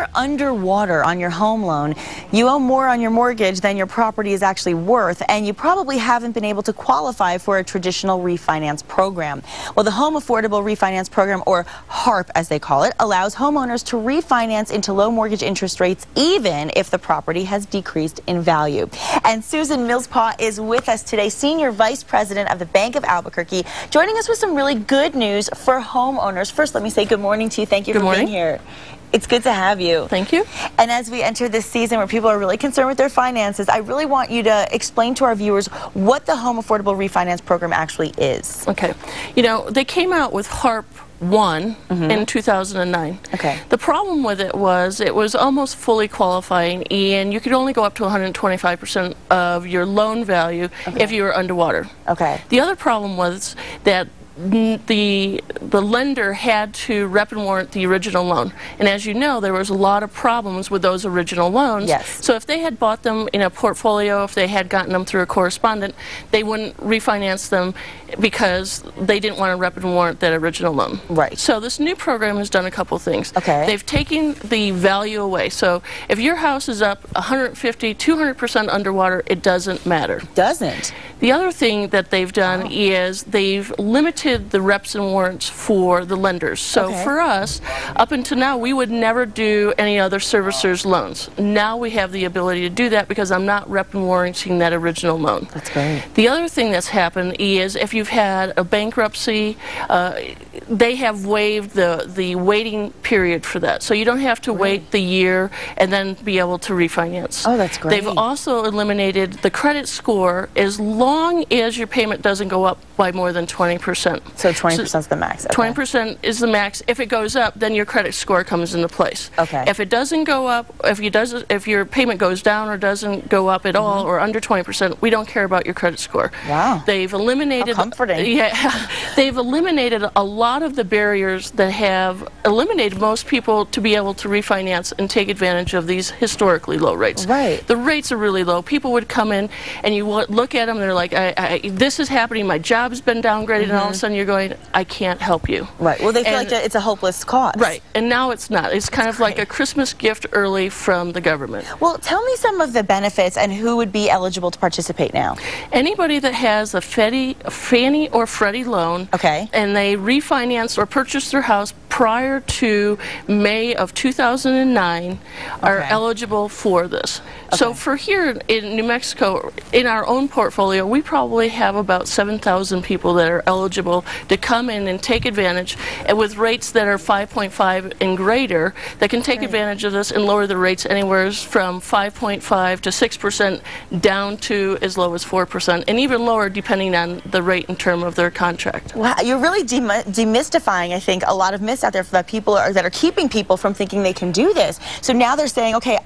you're underwater on your home loan, you owe more on your mortgage than your property is actually worth, and you probably haven't been able to qualify for a traditional refinance program. Well, the Home Affordable Refinance Program, or HARP as they call it, allows homeowners to refinance into low mortgage interest rates even if the property has decreased in value. And Susan Millspaugh is with us today, Senior Vice President of the Bank of Albuquerque, joining us with some really good news for homeowners. First, let me say good morning to you. Thank you for being here. It's good to have you. Thank you. And as we enter this season where people are really concerned with their finances, I really want you to explain to our viewers what the Home Affordable Refinance Program actually is. Okay. You know, they came out with HARP 1 in 2009. Okay. The problem with it was almost fully qualifying, and you could only go up to 125% of your loan value if you were underwater. Okay. The other problem was that the lender had to rep and warrant the original loan, and as you know, there was a lot of problems with those original loans. Yes. So if they had bought them in a portfolio, if they had gotten them through a correspondent, they wouldn't refinance them because they didn't want to rep and warrant that original loan. Right. So this new program has done a couple things. Okay. They've taken the value away. So if your house is up 150, 200% underwater, it doesn't matter. Doesn't. The other thing that they've done is they've limited the reps and warrants for the lenders. So for us, up until now, we would never do any other servicer's loans. Now we have the ability to do that because I'm not rep and warranting that original loan. That's great. The other thing that's happened is if you've had a bankruptcy, they have waived the waiting period for that. So you don't have to wait the year and then be able to refinance. Oh, that's great. They've also eliminated the credit score as long as your payment doesn't go up by more than 20%. So 20% is the max. Okay. 20% is the max. If it goes up, then your credit score comes into place. Okay. If it doesn't go up, if your payment goes down or doesn't go up at all, or under 20%, we don't care about your credit score. Wow. They've eliminated. How comforting. Yeah. They've eliminated a lot of the barriers that have eliminated most people to be able to refinance and take advantage of these historically low rates. Right. The rates are really low. People would come in and you look at them and they're like, this is happening, my job's been downgraded, and all of a sudden you're going, I can't help you. Right. Well, they feel like it's a hopeless cause. Right. And now it's not. It's kind of like a Christmas gift early from the government. Well, tell me some of the benefits and who would be eligible to participate now. Anybody that has a Fannie or Freddie loan, and they refinanced or purchased their house prior to May of 2009 are eligible for this. So for here in New Mexico, in our own portfolio, we probably have about 7,000 people that are eligible to come in and take advantage, and with rates that are 5.5 and greater, that can take advantage of this and lower the rates anywhere from 5.5 to 6% down to as low as 4%, and even lower depending on the rate and term of their contract. Wow, you're really demystifying, I think, a lot of myths out there that people that are keeping people from thinking they can do this. So now they're saying, okay,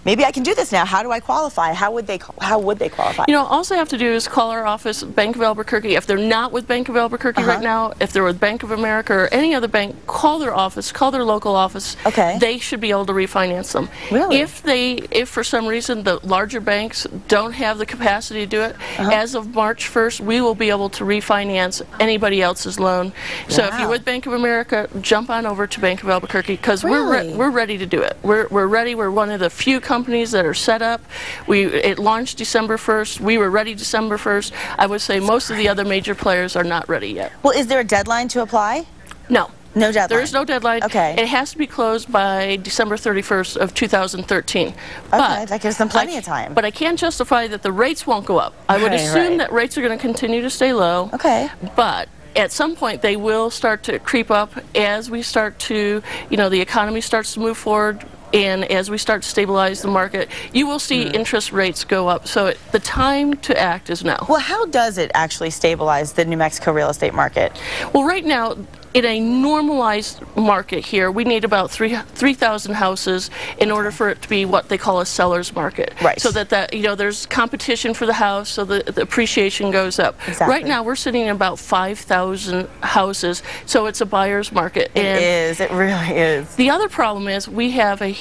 maybe I can do this now. How do I qualify? How would they qualify? You know, all they have to do is call our office, Bank of Albuquerque. If they're not with Bank of Albuquerque right now, if they're with Bank of America or any other bank, call their office, call their local office. They should be able to refinance them. Really? If for some reason the larger banks don't have the capacity to do it, as of March 1st, we will be able to refinance anybody else's loan. So if you're with Bank of America, jump on over to Bank of Albuquerque because we're ready to do it. We're ready. We're one of the few companies that are set up. It launched December 1st. We were ready December 1st. I would say most of the other major players are not ready yet. Well, is there a deadline to apply? No. No deadline? There is no deadline. Okay. It has to be closed by December 31st of 2013. But that gives them plenty of time. But I can't justify that the rates won't go up. I would assume that rates are going to continue to stay low. Okay. But at some point they will start to creep up as we start to, the economy starts to move forward. And as we start to stabilize the market, you will see interest rates go up. So the time to act is now. Well, how does it actually stabilize the New Mexico real estate market? Well, right now, in a normalized market here, we need about 3,000 houses in order for it to be what they call a seller's market. Right. So that there's competition for the house, so the appreciation goes up. Exactly. Right now, we're sitting at about 5,000 houses, so it's a buyer's market. It is. It really is. The other problem is we have a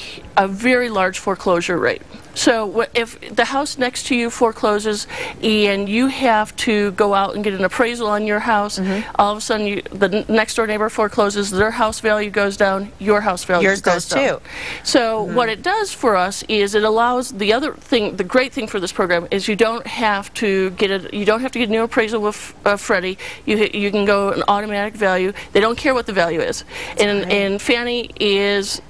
very large foreclosure rate. So if the house next to you forecloses and you have to go out and get an appraisal on your house, all of a sudden the next door neighbor forecloses, their house value goes down, your house value goes down. So what it does for us is it allows the great thing for this program is you don't have to get a new appraisal with Freddie. You can go an automatic value. They don't care what the value is. And Fannie is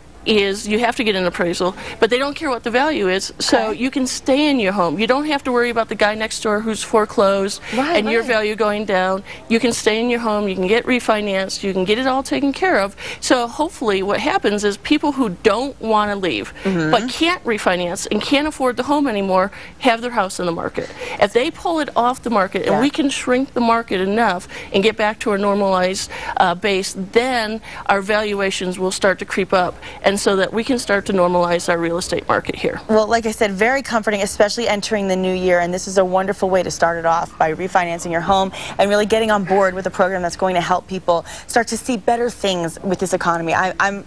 you have to get an appraisal, but they don't care what the value is, so you can stay in your home. You don't have to worry about the guy next door who's foreclosed and your value going down. You can stay in your home, you can get refinanced, you can get it all taken care of. So hopefully what happens is people who don't want to leave but can't refinance and can't afford the home anymore have their house in the market. If they pull it off the market and we can shrink the market enough and get back to a normalized base, then our valuations will start to creep up, and so that we can start to normalize our real estate market here. Well, like I said, very comforting, especially entering the new year, and this is a wonderful way to start it off by refinancing your home and really getting on board with a program that's going to help people start to see better things with this economy. I'm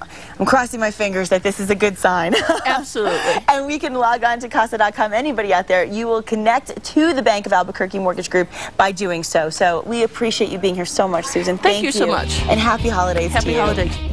crossing my fingers that this is a good sign. Absolutely. And we can log on to casa.com. Anybody out there, you will connect to the Bank of Albuquerque Mortgage Group by doing so. So we appreciate you being here so much, Susan. Thank you so much. And happy holidays to you. Happy holidays.